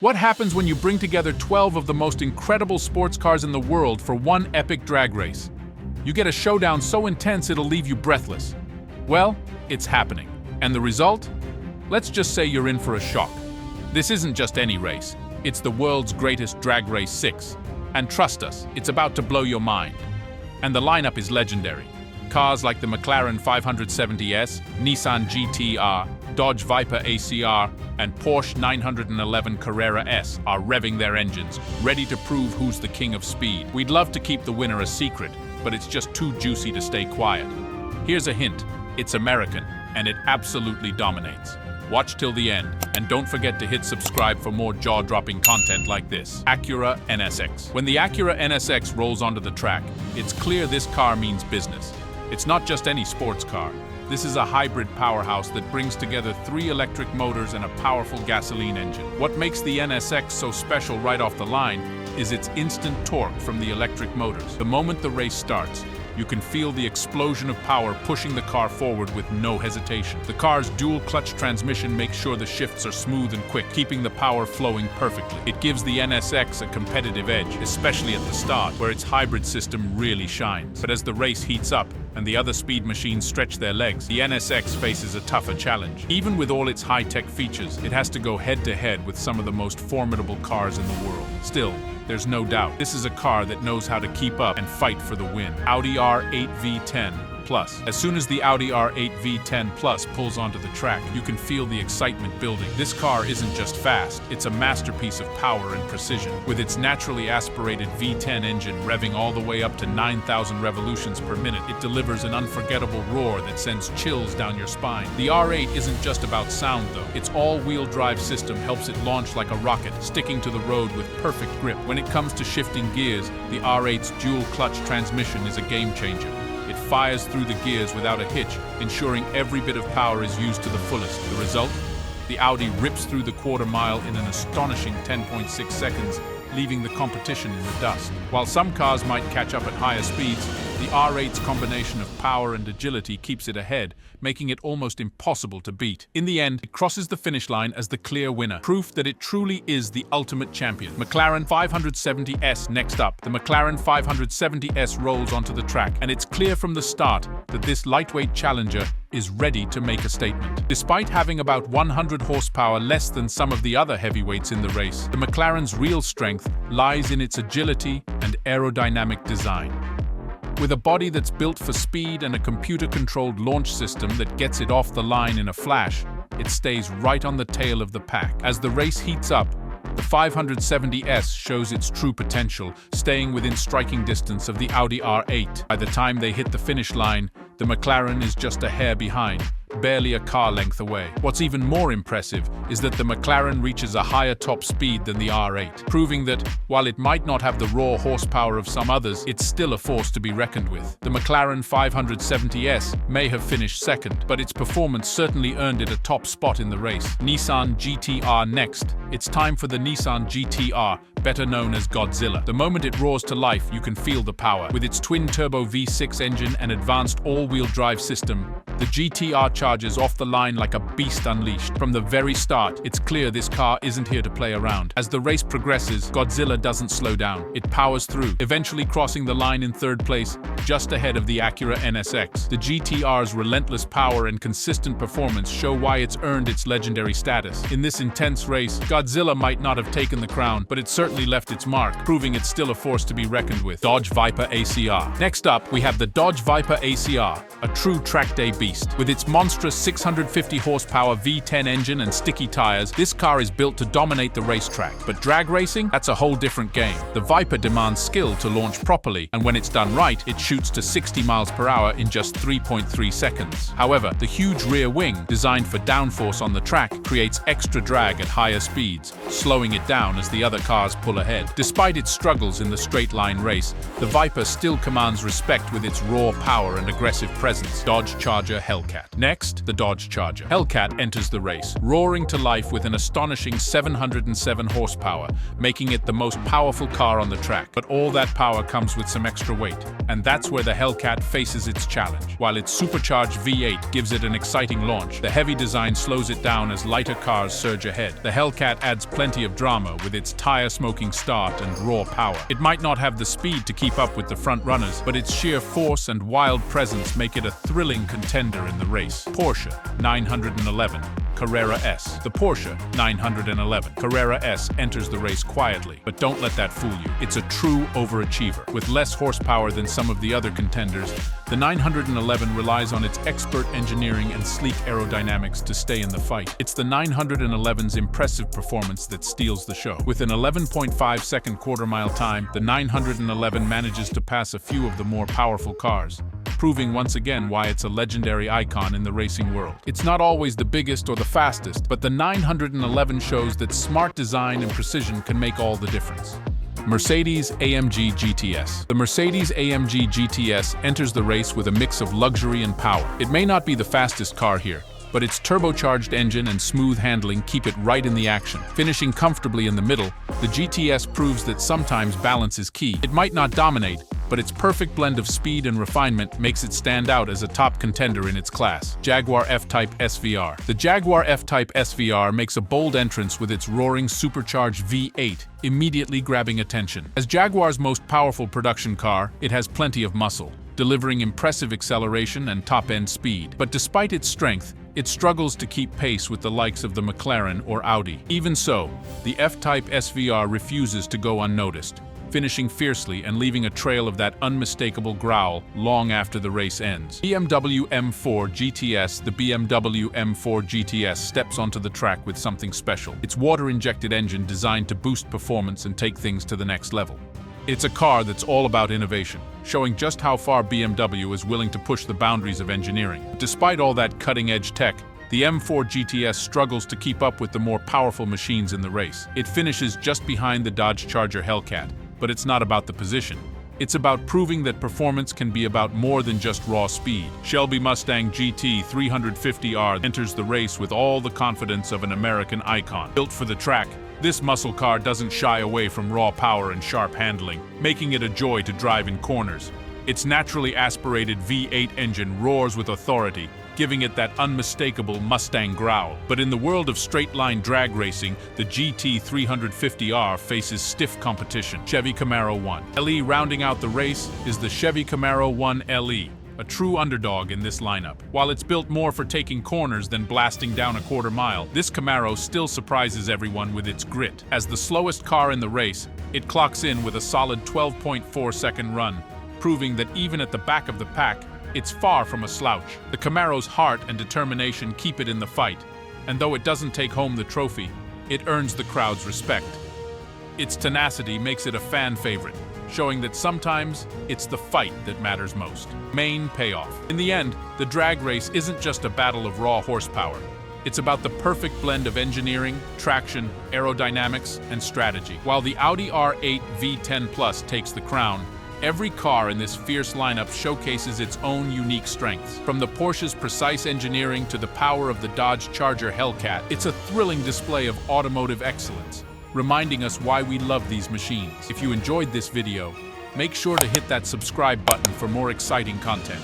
What happens when you bring together 12 of the most incredible sports cars in the world for one epic drag race? You get a showdown so intense it'll leave you breathless. Well, it's happening. And the result? Let's just say you're in for a shock. This isn't just any race. It's the world's greatest drag race 6. And trust us, it's about to blow your mind. And the lineup is legendary. Cars like the McLaren 570S, Nissan GT-R, Dodge Viper ACR, and Porsche 911 Carrera S are revving their engines, ready to prove who's the king of speed. We'd love to keep the winner a secret, but it's just too juicy to stay quiet. Here's a hint. It's American, and it absolutely dominates. Watch till the end, and don't forget to hit subscribe for more jaw-dropping content like this. Acura NSX. When the Acura NSX rolls onto the track, it's clear this car means business. It's not just any sports car. This is a hybrid powerhouse that brings together 3 electric motors and a powerful gasoline engine. What makes the NSX so special right off the line is its instant torque from the electric motors. The moment the race starts, you can feel the explosion of power pushing the car forward with no hesitation. The car's dual-clutch transmission makes sure the shifts are smooth and quick, keeping the power flowing perfectly. It gives the NSX a competitive edge, especially at the start, where its hybrid system really shines. But as the race heats up, and the other speed machines stretch their legs, the NSX faces a tougher challenge. Even with all its high-tech features, it has to go head-to-head with some of the most formidable cars in the world. Still, there's no doubt, this is a car that knows how to keep up and fight for the win. Audi R8 V10 Plus. As soon as the Audi R8 V10 Plus pulls onto the track, you can feel the excitement building. This car isn't just fast, it's a masterpiece of power and precision. With its naturally aspirated V10 engine revving all the way up to 9,000 revolutions per minute, it delivers an unforgettable roar that sends chills down your spine. The R8 isn't just about sound though. Its all-wheel drive system helps it launch like a rocket, sticking to the road with perfect grip. When it comes to shifting gears, the R8's dual-clutch transmission is a game-changer. It fires through the gears without a hitch, ensuring every bit of power is used to the fullest. The result? The Audi rips through the quarter mile in an astonishing 10.6 seconds, leaving the competition in the dust. While some cars might catch up at higher speeds, the R8's combination of power and agility keeps it ahead, making it almost impossible to beat. In the end, it crosses the finish line as the clear winner, proof that it truly is the ultimate champion. McLaren 570S next up. The McLaren 570S rolls onto the track, and it's clear from the start that this lightweight challenger is ready to make a statement. Despite having about 100 horsepower less than some of the other heavyweights in the race, the McLaren's real strength lies in its agility and aerodynamic design. With a body that's built for speed and a computer-controlled launch system that gets it off the line in a flash, it stays right on the tail of the pack. As the race heats up, the 570S shows its true potential, staying within striking distance of the Audi R8. By the time they hit the finish line, the McLaren is just a hair behind, barely a car length away. What's even more impressive is that the McLaren reaches a higher top speed than the R8, proving that, while it might not have the raw horsepower of some others, it's still a force to be reckoned with. The McLaren 570S may have finished second, but its performance certainly earned it a top spot in the race. Nissan GTR next. It's time for the Nissan GTR, better known as Godzilla. The moment it roars to life, you can feel the power. With its twin-turbo V6 engine and advanced all-wheel drive system, the GTR charges off the line like a beast unleashed. From the very start, it's clear this car isn't here to play around. As the race progresses, Godzilla doesn't slow down. It powers through, eventually crossing the line in third place, just ahead of the Acura NSX. The GTR's relentless power and consistent performance show why it's earned its legendary status. In this intense race, Godzilla might not have taken the crown, but it certainly left its mark, proving it's still a force to be reckoned with. Dodge Viper ACR. Next up, we have the Dodge Viper ACR, a true track day beast. With its monstrous 650 horsepower V10 engine and sticky tires, this car is built to dominate the racetrack. But drag racing? That's a whole different game. The Viper demands skill to launch properly, and when it's done right, it shoots to 60 miles per hour in just 3.3 seconds. However, the huge rear wing, designed for downforce on the track, creates extra drag at higher speeds, slowing it down as the other cars pull ahead. Despite its struggles in the straight-line race, the Viper still commands respect with its raw power and aggressive presence. Dodge Charger Charger Hellcat. Next, the Dodge Charger. Hellcat enters the race, roaring to life with an astonishing 707 horsepower, making it the most powerful car on the track. But all that power comes with some extra weight, and that's where the Hellcat faces its challenge. While its supercharged V8 gives it an exciting launch, the heavy design slows it down as lighter cars surge ahead. The Hellcat adds plenty of drama with its tire-smoking start and raw power. It might not have the speed to keep up with the front runners, but its sheer force and wild presence make it a thrilling contender in the race. Porsche 911 Carrera S. The Porsche 911 Carrera S enters the race quietly, but don't let that fool you. It's a true overachiever. With less horsepower than some of the other contenders, the 911 relies on its expert engineering and sleek aerodynamics to stay in the fight. It's the 911's impressive performance that steals the show. With an 11.5-second quarter-mile time, the 911 manages to pass a few of the more powerful cars, proving once again why it's a legendary icon in the racing world. It's not always the biggest or the fastest, but the 911 shows that smart design and precision can make all the difference. Mercedes AMG GTS. The Mercedes AMG GTS enters the race with a mix of luxury and power. It may not be the fastest car here, but its turbocharged engine and smooth handling keep it right in the action. Finishing comfortably in the middle, the GTS proves that sometimes balance is key. It might not dominate, but its perfect blend of speed and refinement makes it stand out as a top contender in its class. Jaguar F-Type SVR. The Jaguar F-Type SVR makes a bold entrance with its roaring supercharged V8, immediately grabbing attention. As Jaguar's most powerful production car, it has plenty of muscle, delivering impressive acceleration and top-end speed. But despite its strength, it struggles to keep pace with the likes of the McLaren or Audi. Even so, the F-Type SVR refuses to go unnoticed, finishing fiercely and leaving a trail of that unmistakable growl long after the race ends. BMW M4 GTS. The BMW M4 GTS steps onto the track with something special. Its water-injected engine designed to boost performance and take things to the next level. It's a car that's all about innovation, showing just how far BMW is willing to push the boundaries of engineering. Despite all that cutting-edge tech, the M4 GTS struggles to keep up with the more powerful machines in the race. It finishes just behind the Dodge Charger Hellcat, but it's not about the position. It's about proving that performance can be about more than just raw speed. Shelby Mustang GT-350R enters the race with all the confidence of an American icon. Built for the track, this muscle car doesn't shy away from raw power and sharp handling, making it a joy to drive in corners. Its naturally aspirated V8 engine roars with authority, giving it that unmistakable Mustang growl. But in the world of straight-line drag racing, the GT-350R faces stiff competition. Chevy Camaro 1 LE. Rounding out the race is the Chevy Camaro 1 LE, a true underdog in this lineup. While it's built more for taking corners than blasting down a quarter mile, this Camaro still surprises everyone with its grit. As the slowest car in the race, it clocks in with a solid 12.4-second run, proving that even at the back of the pack, it's far from a slouch. The Camaro's heart and determination keep it in the fight, and though it doesn't take home the trophy, it earns the crowd's respect. Its tenacity makes it a fan favorite, showing that sometimes it's the fight that matters most. Main payoff. In the end, the drag race isn't just a battle of raw horsepower. It's about the perfect blend of engineering, traction, aerodynamics, and strategy. While the Audi R8 V10 Plus takes the crown, every car in this fierce lineup showcases its own unique strengths. From the Porsche's precise engineering to the power of the Dodge Charger Hellcat, it's a thrilling display of automotive excellence, reminding us why we love these machines. If you enjoyed this video, make sure to hit that subscribe button for more exciting content.